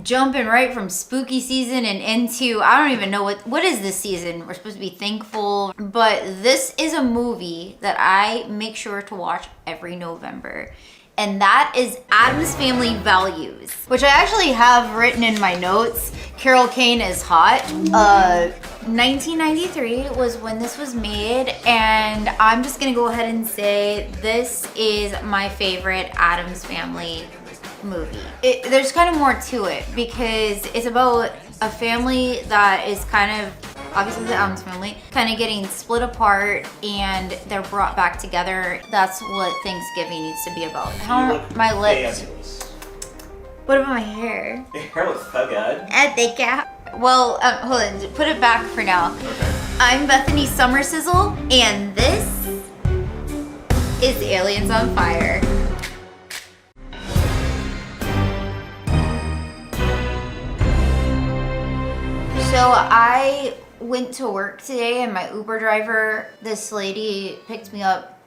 Jumping right from spooky season and into, I don't even know what is this season. We're supposed to be thankful, but this is a movie that I make sure to watch every November. And that is Addams Family Values, which I actually have written in my notes. Carol Kane is hot. 1993 was when this was made, and I'm just gonna go ahead and say this is my favorite Addams Family movie. There's kind of more to it because it's about a family that is kind of, obviously the Addams family, kind of getting split apart and they're brought back together. That's what Thanksgiving needs to be about. How my lips. Fabulous. What about my hair? Your hair looks so good. Thank you. Well, hold on, put it back for now. Okay. I'm Bethany Summersizzle, and this is Aliens on Fire. So I went to work today and my Uber driver, this lady picked me up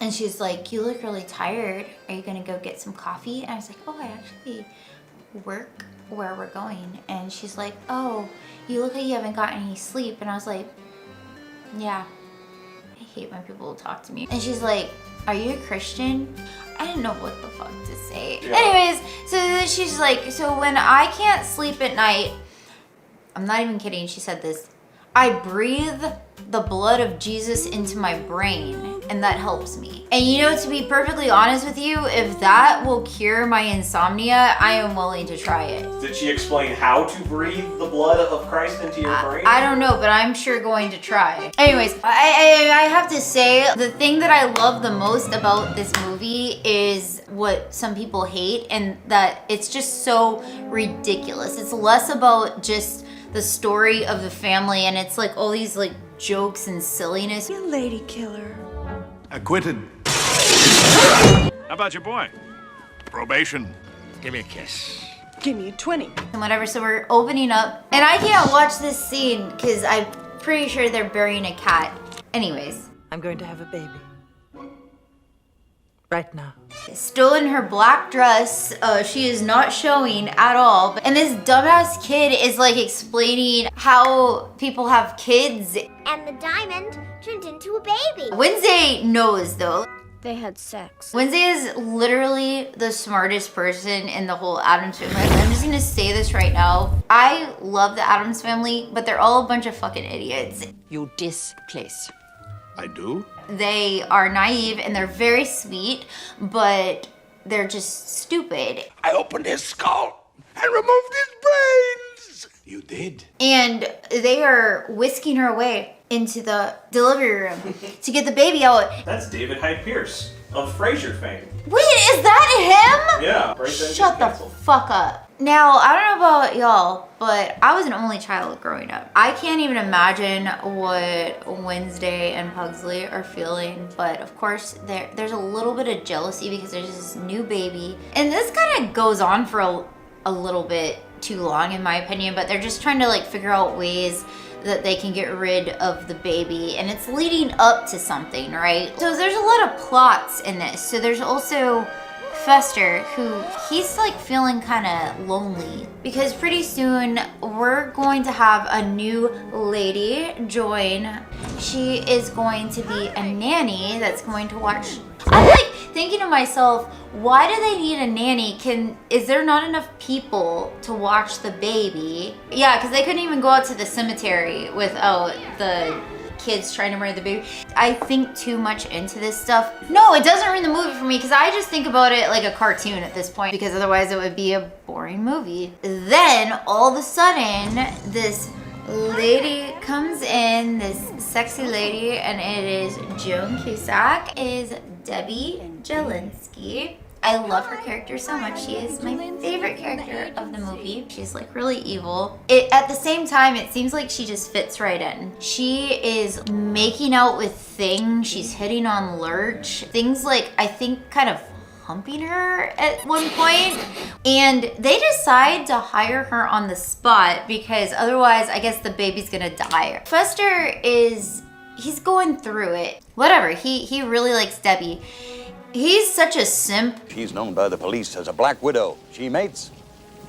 and she's like, "You look really tired. Are you gonna go get some coffee?" And I was like, "Oh, I actually work where we're going." And she's like, "Oh, you look like you haven't gotten any sleep." And I was like, "Yeah, I hate when people talk to me." And she's like, "Are you a Christian?" I didn't know what the fuck to say. Yeah. Anyways, so she's like, "So when I can't sleep at night," I'm not even kidding, she said this, "I breathe the blood of Jesus into my brain and that helps me." And you know, to be perfectly honest with you, if that will cure my insomnia, I am willing to try it. Did she explain how to breathe the blood of Christ into your brain? I don't know, but I'm sure going to try. Anyways, I have to say, the thing that I love the most about this movie is what some people hate, and that it's just so ridiculous. It's less about just the story of the family, and it's like all these like jokes and silliness. You lady killer. Acquitted. How about your boy? Probation. Give me a kiss. Give me a 20. And whatever, so we're opening up, and I can't watch this scene because I'm pretty sure they're burying a cat. Anyways, I'm going to have a baby. Right now. still in her black dress, she is not showing at all. And this dumbass kid is like explaining how people have kids. And the diamond turned into a baby. Wednesday knows though. They had sex. Wednesday is literally the smartest person in the whole Addams family. I'm just gonna say this right now. I love the Addams family, but they're all a bunch of fucking idiots. You displace. I do? They are naive and they're very sweet, but they're just stupid. I opened his skull and removed his brains. You did? And they are whisking her away into the delivery room to get the baby out. That's David Hyde Pierce of Frasier fame. Wait, is that him? Yeah, right then. Shut the fuck up. Now, I don't know about y'all, but I was an only child growing up. I can't even imagine what Wednesday and Pugsley are feeling, but of course there's a little bit of jealousy because there's this new baby. And this kind of goes on for a little bit too long in my opinion, but they're just trying to like figure out ways that they can get rid of the baby, and it's leading up to something, right? So there's a lot of plots in this. So there's also Fester, who he's like feeling kind of lonely because pretty soon we're going to have a new lady join. She is going to be a nanny that's going to watch. I'm like thinking to myself, why do they need a nanny? Is there not enough people to watch the baby? Yeah, because they couldn't even go out to the cemetery without the kids trying to murder the baby. I think too much into this stuff. No, it doesn't ruin the movie for me because I just think about it like a cartoon at this point, because otherwise it would be a boring movie. Then all of a sudden this lady comes in, this sexy lady, and it is Joan Cusack, is Debbie Jelinski. I love her character so much. She is my favorite character of the movie. She's like really evil. At the same time, it seems like she just fits right in. She is making out with Thing. She's hitting on Lurch. Thing's like, I think, kind of humping her at one point. And they decide to hire her on the spot because otherwise, I guess the baby's gonna die. Fester he's going through it. Whatever, he really likes Debbie. He's such a simp. She's known by the police as a black widow. She mates,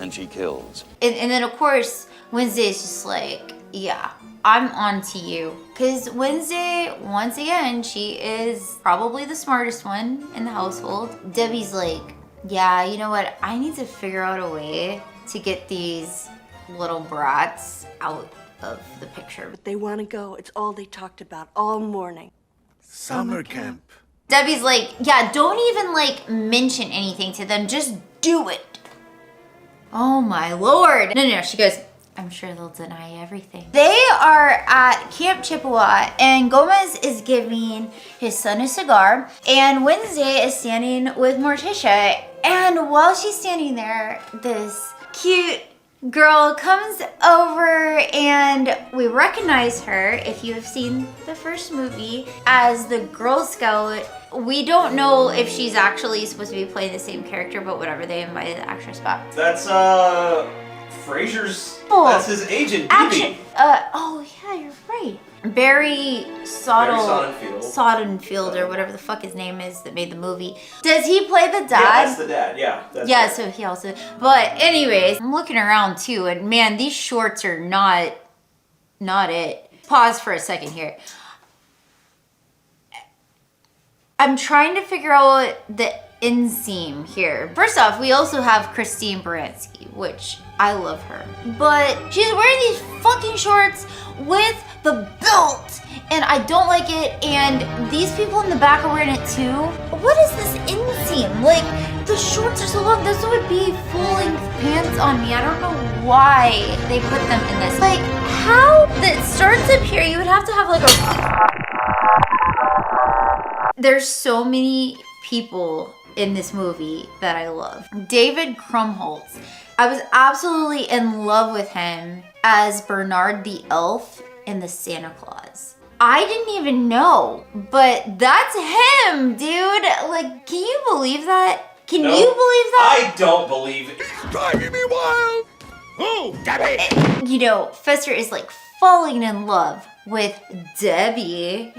and she kills. And then of course, Wednesday is just like, yeah, I'm on to you. Because Wednesday, once again, she is probably the smartest one in the household. Debbie's like, yeah, you know what? I need to figure out a way to get these little brats out of the picture. But they want to go. It's all they talked about all morning. Summer camp. Debbie's like, yeah, don't even like mention anything to them. Just do it. Oh my Lord. No, she goes, I'm sure they'll deny everything. They are at Camp Chippewa and Gomez is giving his son a cigar and Wednesday is standing with Morticia. And while she's standing there, this cute girl comes over and we recognize her, if you have seen the first movie, as the Girl Scout. We don't know if she's actually supposed to be playing the same character, but whatever, they invited the actress back. That's Fraser's. That's his agent, Action. Oh yeah, you're right. Barry Sonnenfeld or whatever the fuck his name is that made the movie. Does he play the dad? Yeah, that's the dad. Yeah. Yeah, so he also. But anyways, I'm looking around too, and man, these shorts are not it. Pause for a second here. I'm trying to figure out the inseam here. First off, we also have Christine Baranski, which I love her. But she's wearing these fucking shorts with the belt, and I don't like it, and these people in the back are wearing it too. What is this inseam? Like, the shorts are so long, this would be full-length pants on me. I don't know why they put them in this. Like, how that starts up here, you would have to have like a... There's so many people in this movie that I love. David Krumholtz. I was absolutely in love with him as Bernard the Elf in the Santa Claus. I didn't even know, but that's him, dude. Like, can you believe that? Can you believe that? I don't believe it. He's driving me wild. Oh, Debbie. You know, Fester is like falling in love with Debbie.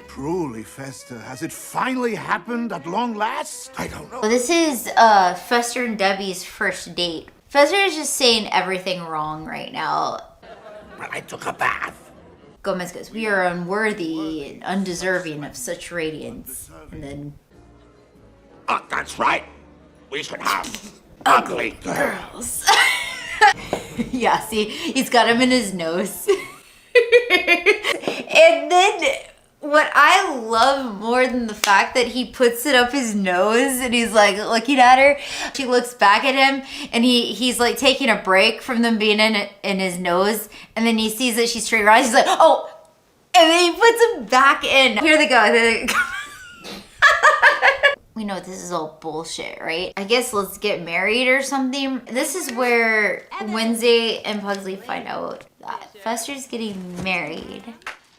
Truly, Fester, has it finally happened at long last? I don't know. Well, this is Fester and Debbie's first date. Fester is just saying everything wrong right now. But I took a bath. Gomez goes, we are unworthy and undeserving of such radiance. And then... Oh, that's right. We should have ugly girls. Yeah, see, he's got him in his nose. And then... what I love more than the fact that he puts it up his nose and he's like looking at her, she looks back at him and he's like taking a break from them being in his nose, and then he sees that she's straight around, he's like, oh, and then he puts him back in. Here they go. We know this is all bullshit, right? I guess let's get married or something. This is where Wednesday and Pugsley find out that Fester's getting married.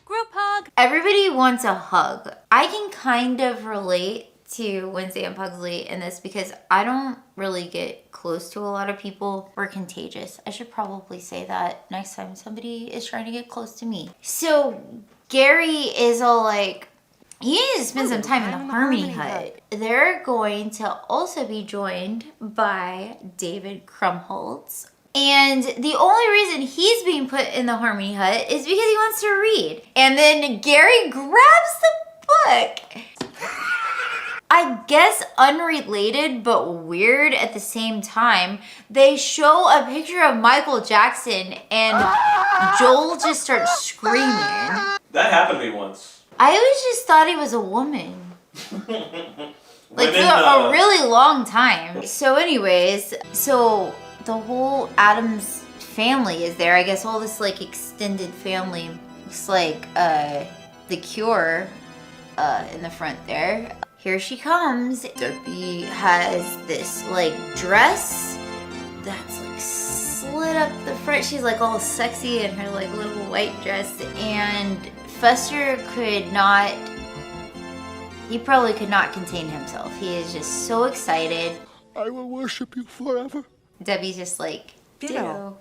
Group hug. Everybody wants a hug. I can kind of relate to Wednesday and Pugsley in this because I don't really get close to a lot of people. We're contagious. I should probably say that next time somebody is trying to get close to me. So Gary is all like, you need to spend some time in the Harmony Hut. They're going to also be joined by David Krumholtz. And the only reason he's being put in the Harmony Hut is because he wants to read. And then Gary grabs the book. I guess unrelated but weird at the same time. They show a picture of Michael Jackson and Joel just starts screaming. That happened to me once. I always just thought he was a woman. Like for a really long time. So anyways, the whole Addams family is there. I guess all this like extended family. Looks like the Cure in the front there. Here she comes. Debbie has this like dress that's like slit up the front. She's like all sexy in her like little white dress, and Fester he probably could not contain himself. He is just so excited. I will worship you forever. Debbie's just like, Ditto.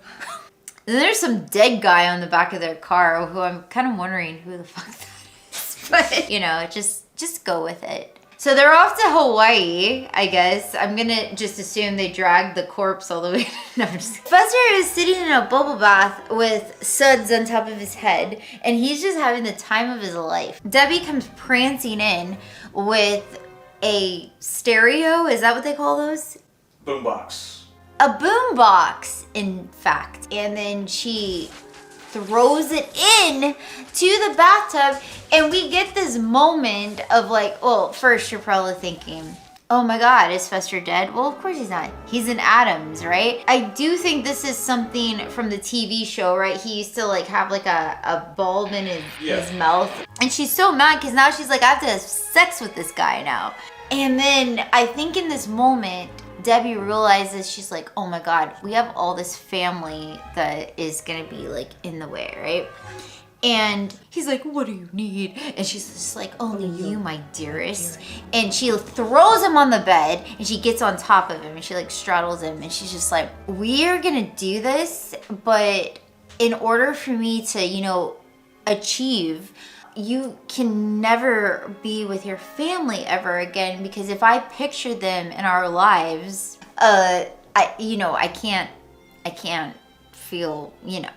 And there's some dead guy on the back of their car who I'm kind of wondering who the fuck that is. But, you know, just go with it. So they're off to Hawaii, I guess. I'm gonna just assume they dragged the corpse all the way. No, I'm just Fester is sitting in a bubble bath with suds on top of his head, and he's just having the time of his life. Debbie comes prancing in with a stereo. Is that what they call those? Boombox. A boombox, in fact. And then she throws it in to the bathtub, and we get this moment of like, well, first you're probably thinking, oh my God, is Fester dead? Well, of course he's not. He's in Addams, right? I do think this is something from the TV show, right? He used to like have like a bulb in his mouth. And she's so mad because now she's like, I have to have sex with this guy now. And then I think in this moment, Debbie realizes, she's like, oh my God, we have all this family that is gonna be like in the way, right? And he's like, what do you need? And she's just like, only you, my dearest. And she throws him on the bed and she gets on top of him and she like straddles him and she's just like, we are gonna do this, but in order for me to, you know, achieve, you can never be with your family ever again, because if I picture them in our lives, I can't feel, you know.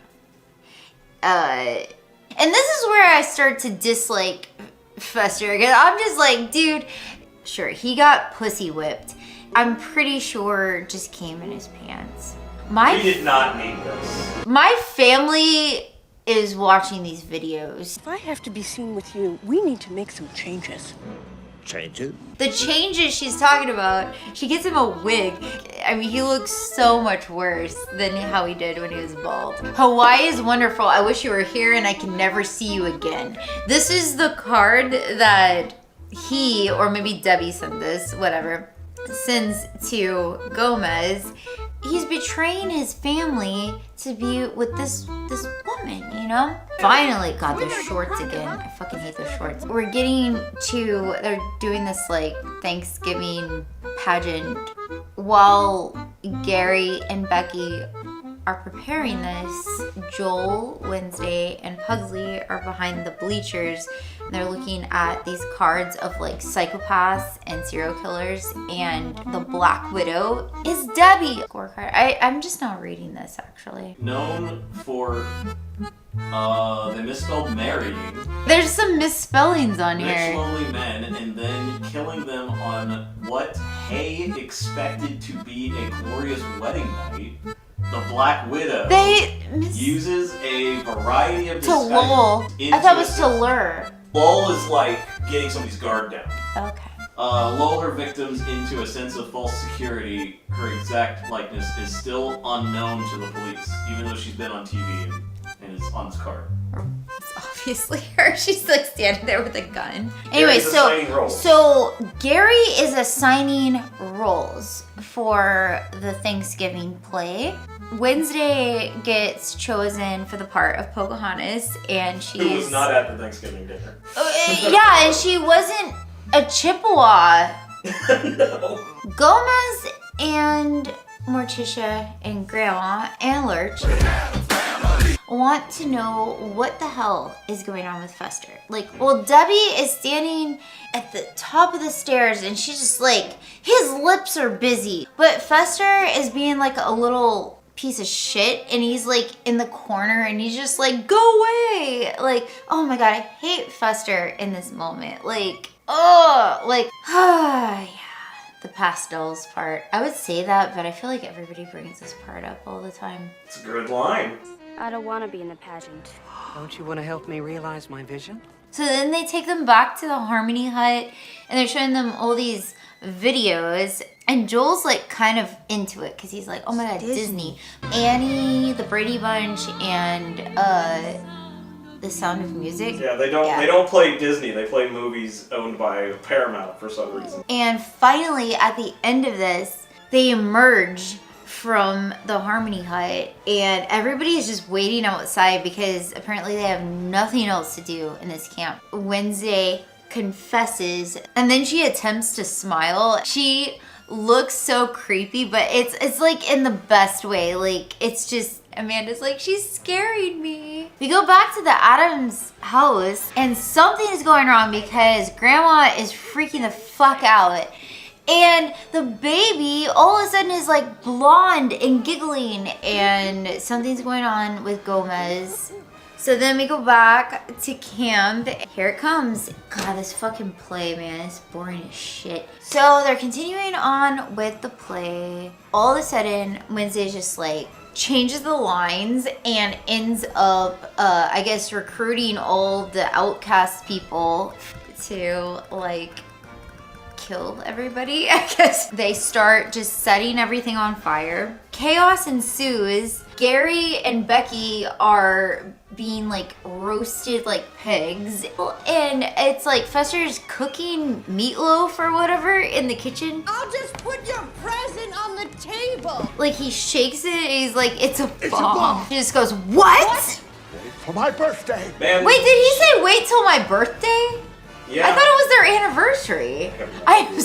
And this is where I start to dislike Fester again. I'm just like, dude, sure, he got pussy whipped. I'm pretty sure just came in his pants. We did not need this. My family is watching these videos. If I have to be seen with you, we need to make some changes. Changes? The changes she's talking about, she gets him a wig. I mean, he looks so much worse than how he did when he was bald. Hawaii is wonderful. I wish you were here and I can never see you again. This is the card that he, or maybe Debbie sent this, whatever, sends to Gomez. He's betraying his family to be with this woman, you know? Finally, God, those shorts again. I fucking hate those shorts. We're getting to, they're doing this like Thanksgiving pageant while Gary and Becky are preparing this. Joel, Wednesday, and Pugsley are behind the bleachers. And they're looking at these cards of like psychopaths and serial killers, and the Black Widow is Debbie. Scorecard. I'm just not reading this actually. Known for they misspelled marrying. There's some misspellings on Rich, here. lonely men, and then killing them on what Hay expected to be a glorious wedding night. The Black Widow uses a variety of To lull. I thought it was to lure. Lull is like getting somebody's guard down. Okay. Lull her victims into a sense of false security. Her exact likeness is still unknown to the police, even though she's been on TV and is on this card. It's obviously her. She's like standing there with a gun. Anyway, Gary's assigning roles. so Gary is assigning roles for the Thanksgiving play. Wednesday gets chosen for the part of Pocahontas, and she's Who was not at the Thanksgiving dinner. yeah, and she wasn't a Chippewa. No. Gomez and Morticia and Grandma and Lurch want to know what the hell is going on with Fester. Like, well, Debbie is standing at the top of the stairs and she's just like, his lips are busy. But Fester is being like a little piece of shit, and he's like in the corner and he's just like, go away. Like, oh my God, I hate Fester in this moment. Like, oh, like, yeah. The pastels part. I would say that, but I feel like everybody brings this part up all the time. It's a good line. I don't want to be in the pageant. Don't you want to help me realize my vision? So then they take them back to the Harmony Hut and they're showing them all these videos, and Joel's like kind of into it because he's like, oh my God, Disney. Annie, the Brady Bunch, and The Sound of Music. Yeah, they don't play Disney. They play movies owned by Paramount for some reason. And finally, at the end of this, they emerge from the Harmony Hut, and everybody is just waiting outside because apparently they have nothing else to do in this camp. Wednesday confesses, and then she attempts to smile. She looks so creepy, but it's like in the best way. Like, it's just, Amanda's like, she's scaring me. We go back to the Addams house and something is going wrong because grandma is freaking the fuck out. And the baby all of a sudden is like blonde and giggling and something's going on with Gomez. So then we go back to camp. Here it comes. God, this fucking play, man, it's boring as shit. So they're continuing on with the play. All of a sudden, Wednesday's just like, changes the lines and ends up, I guess, recruiting all the outcast people to like kill everybody. I guess they start just setting everything on fire. Chaos ensues. Gary and Becky are being like roasted like pigs, and it's like Fester's cooking meatloaf or whatever in the kitchen. I'll just put your present on the table. Like he shakes it and he's like, it's a bomb. He just goes, what? Wait for my birthday. Man, Wait, did he say wait till my birthday? yeah. I thought it was their anniversary. I'm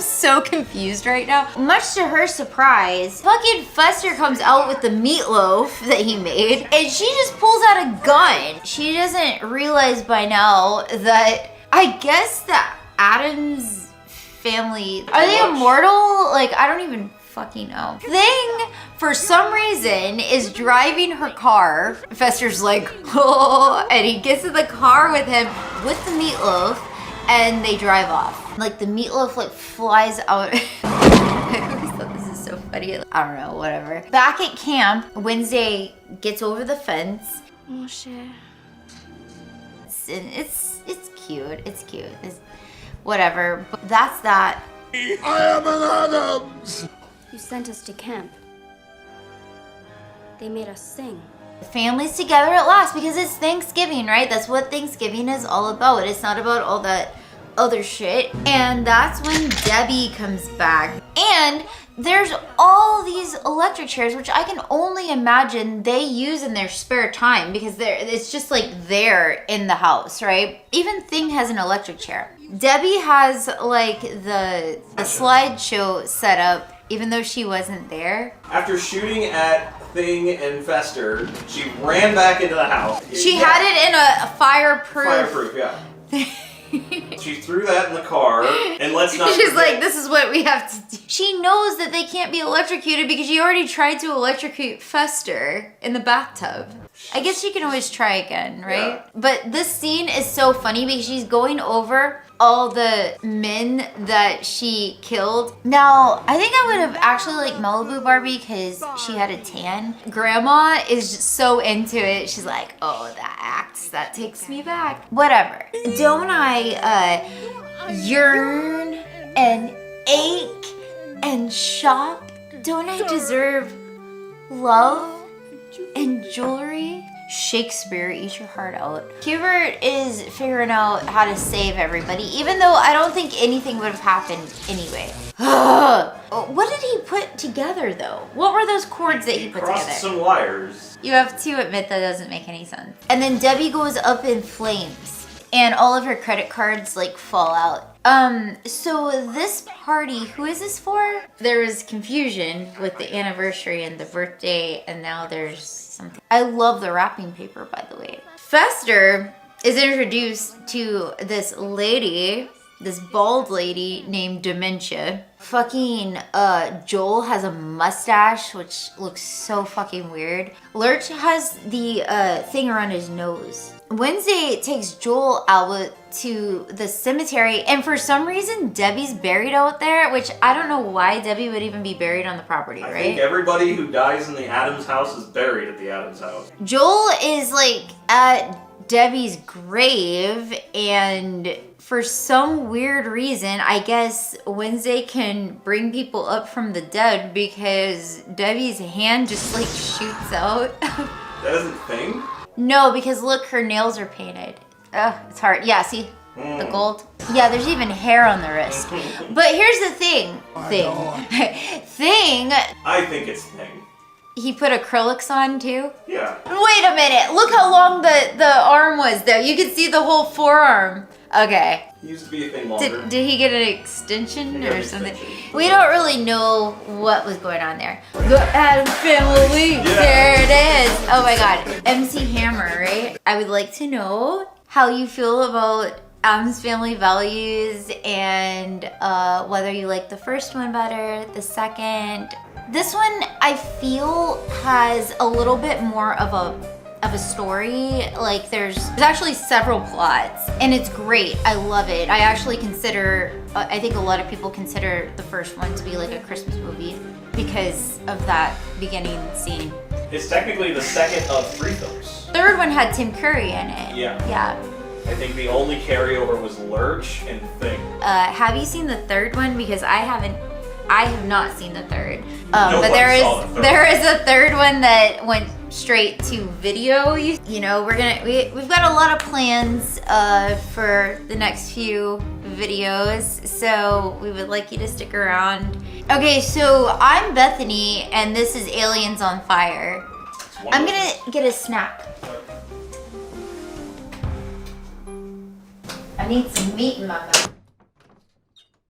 so confused right now. Much to her surprise, fucking Fester comes out with the meatloaf that he made, and she just pulls out a gun. She doesn't realize by now that, I guess, the Addams family, are they immortal? Like, I don't even fucking know. Thing, for some reason, is driving her car. Fester's like, oh, and he gets in the car with him with the meatloaf, and they drive off. Like, the meatloaf like flies out. I always thought this is so funny. I don't know, whatever. Back at camp, Wednesday gets over the fence. Oh shit. It's cute. It's cute. It's whatever. But that's that. I am an Addams. You sent us to camp. They made us sing. The family's together at last because it's Thanksgiving, right? That's what Thanksgiving is all about. It's not about all that other shit. And that's when Debbie comes back. And there's all these electric chairs, which I can only imagine they use in their spare time because it's just like there in the house, right? Even Thing has an electric chair. Debbie has like the slideshow set up, even though she wasn't there. After shooting at Thing and Fester, she ran back into the house. She had it in a fireproof. Fireproof, yeah. She threw that in the car, and let's not She's forget, like, this is what we have to do. She knows that they can't be electrocuted because she already tried to electrocute Fester in the bathtub. I guess she can always try again, right? Yeah. But this scene is so funny because she's going over all the men that she killed. Now, I think I would have actually liked Malibu Barbie because she had a tan. Grandma is just so into it. She's like, oh, that acts, that takes me back. Whatever. Don't I yearn and ache and shop? Don't I deserve love and jewelry? Shakespeare, eat your heart out. Hubert is figuring out how to save everybody, even though I don't think anything would have happened anyway. What did he put together though? What were those cords that he put crossed together? some wires. You have to admit that doesn't make any sense. And then Debbie goes up in flames and all of her credit cards like fall out. So this party, who is this for? There was confusion with the anniversary and the birthday, and now there's something. I love the wrapping paper, by the way. Fester is introduced to this lady, this bald lady named Dementia. Fucking Joel has a mustache, which looks so fucking weird. Lurch has the thing around his nose. Wednesday takes Joel out to the cemetery, and for some reason Debbie's buried out there, which I don't know why Debbie would even be buried on the property, right? I think everybody who dies in the Addams house is buried at the Addams house. Joel is like at Debbie's grave, and for some weird reason, I guess Wednesday can bring people up from the dead because Debbie's hand just like shoots out. That isn't a thing? No, because look, her nails are painted. Ugh, it's hard. Yeah, see? The gold. Yeah, there's even hair on the wrist. But here's the thing. Thing. I think it's Thing. He put acrylics on too? Yeah. Wait a minute. Look how long the arm was though. You could see the whole forearm. Okay. He used to be a thing longer. Did he get an extension got or an something? extension. We don't really know what was going on there. The Addams Family, there it is. Oh my God, MC Hammer, right? I would like to know how you feel about Addams Family Values and whether you like the first one better, the second. This one I feel has a little bit more of a story. Like there's actually several plots and it's great. I love it. I actually consider, I think a lot of people consider the first one to be like a Christmas movie because of that beginning scene. It's technically the second of 3 films. Third one had Tim Curry in it. Yeah. Yeah. I think the only carryover was Lurch and Thing. Have you seen the third one? Because I have not seen the third. But Nobody saw the third. there is a third one that went straight to video. You know, we've got a lot of plans for the next few videos, so we would like you to stick around. Okay, so I'm Bethany, and this is Aliens on Fire. I'm gonna get a snack. I need some meat in my mouth.